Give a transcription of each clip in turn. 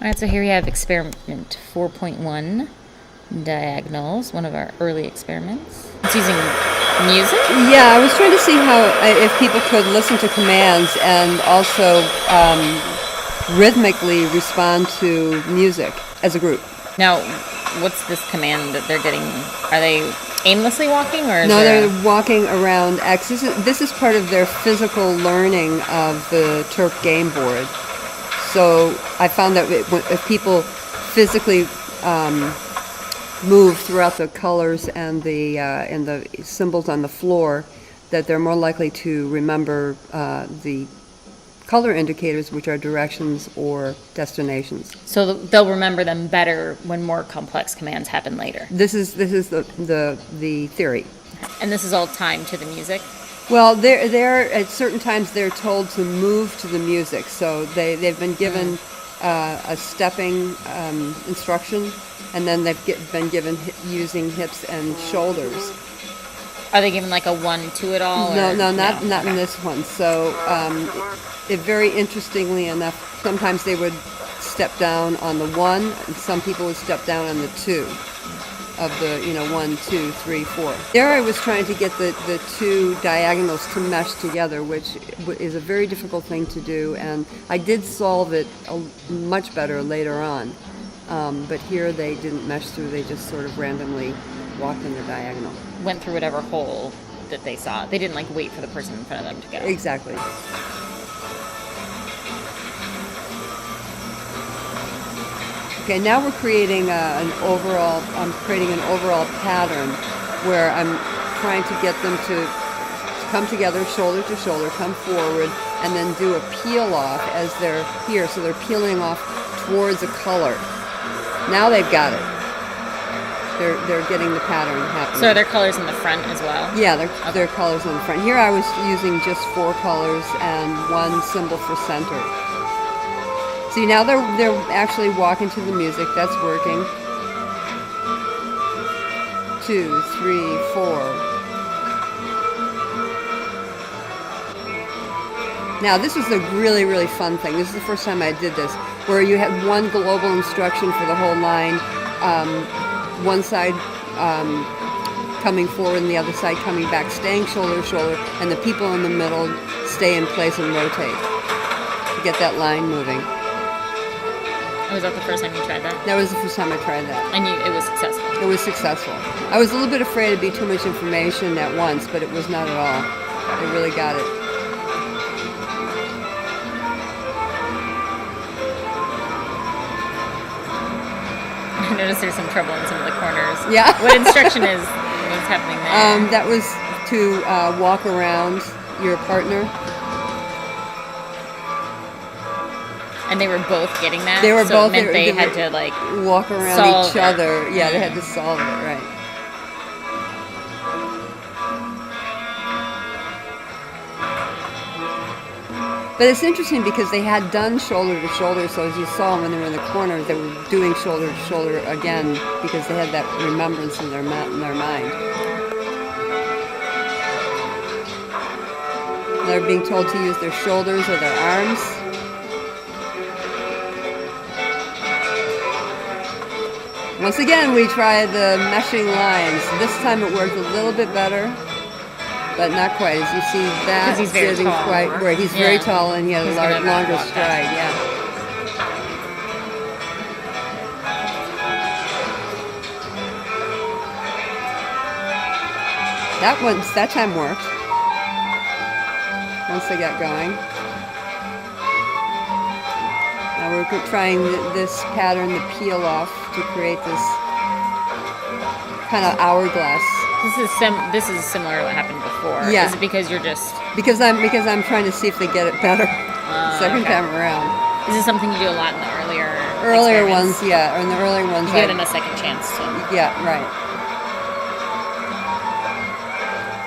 All right, so here we have experiment 4.1, diagonals, one of our early experiments. It's using music? Yeah, I was trying to see how if people could listen to commands and also rhythmically respond to music as a group. Now, what's this command that they're getting? Are they aimlessly walking, or is No, there they're walking around X. This is part of their physical learning of the TERP game board. So I found that if people physically move throughout the colors and the symbols on the floor, that they're more likely to remember the color indicators, which are directions or destinations. So they'll remember them better when more complex commands happen later. This is the theory. And this is all timed to the music? Well, they're at certain times they're told to move to the music, so they've been given a stepping instruction, and then they've been given using hips and shoulders. Are they given like a 1-2 at all? No, not Okay. in this one. So, very interestingly enough, sometimes they would step down on the 1, and some people would step down on the 2. Of the 1, 2, 3, 4. There I was trying to get the two diagonals to mesh together, which is a very difficult thing to do, and I did solve it much better later on. But here they didn't mesh through, they just sort of randomly walked in the diagonal. Went through whatever hole that they saw. They didn't like wait for the person in front of them to go. Exactly. Okay, now we're creating I'm creating an overall pattern where I'm trying to get them to come together, shoulder to shoulder, come forward, and then do a peel off as they're here. So they're peeling off towards a color. Now they've got it. They're getting the pattern happening. So are there colors in the front as well? Yeah, there are colors in the front. Here I was using just 4 colors and 1 symbol for center. See, now they're actually walking to the music. That's working. 2, 3, 4. Now, this was a really, really fun thing. This is the first time I did this, where you had one global instruction for the whole line, one side coming forward and the other side coming back, staying shoulder to shoulder, and the people in the middle stay in place and rotate to get that line moving. Was that the first time you tried that? That was the first time I tried that. And it was successful? It was successful. I was a little bit afraid it'd be too much information at once, but it was not at all. They really got it. I noticed there's some trouble in some of the corners. Yeah. What instruction is what's happening there? That was to walk around your partner. And they were both getting that? They were so both. It meant they had to like walk around solve each other. it. Yeah, they had to solve it, right. But it's interesting because they had done shoulder to shoulder, so as you saw when they were in the corners, they were doing shoulder to shoulder again because they had that remembrance in their mind. They're being told to use their shoulders or their arms. Once again, we tried the meshing lines. This time it worked a little bit better, but not quite. As you see, that he's very didn't tall. quite work. He's very tall and he had a longer stride. Yeah. That time worked. Once they got going. Now we're trying this pattern, the peel off, to create this kind of hourglass. This is similar to what happened before. Yeah. Is it because you're just because I'm trying to see if they get it better second okay. time around. Is this something you do a lot in the Earlier experiments? ones, yeah, or in the earlier ones. You give them a second chance. So. Yeah, right.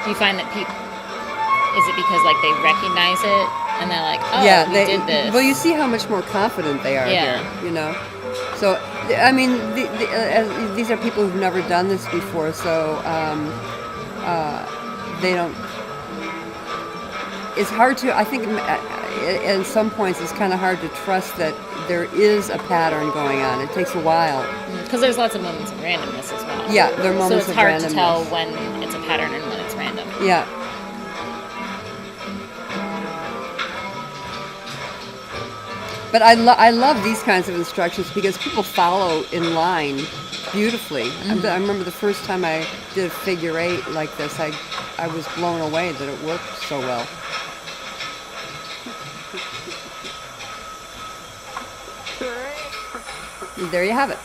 Do you find that people? Is it because like they recognize it and they're like, oh, yeah, we did this? Well, you see how much more confident they are here, you know. So, I mean, these are people who've never done this before, so they don't. It's hard to. I think at some points it's kind of hard to trust that there is a pattern going on. It takes a while. Because there's lots of moments of randomness as well. Yeah, there are moments of randomness. So it's hard to tell when it's a pattern and when it's random. Yeah. But I love these kinds of instructions because people follow in line beautifully. Mm-hmm. I remember the first time I did a figure 8 like this, I was blown away that it worked so well. And there you have it.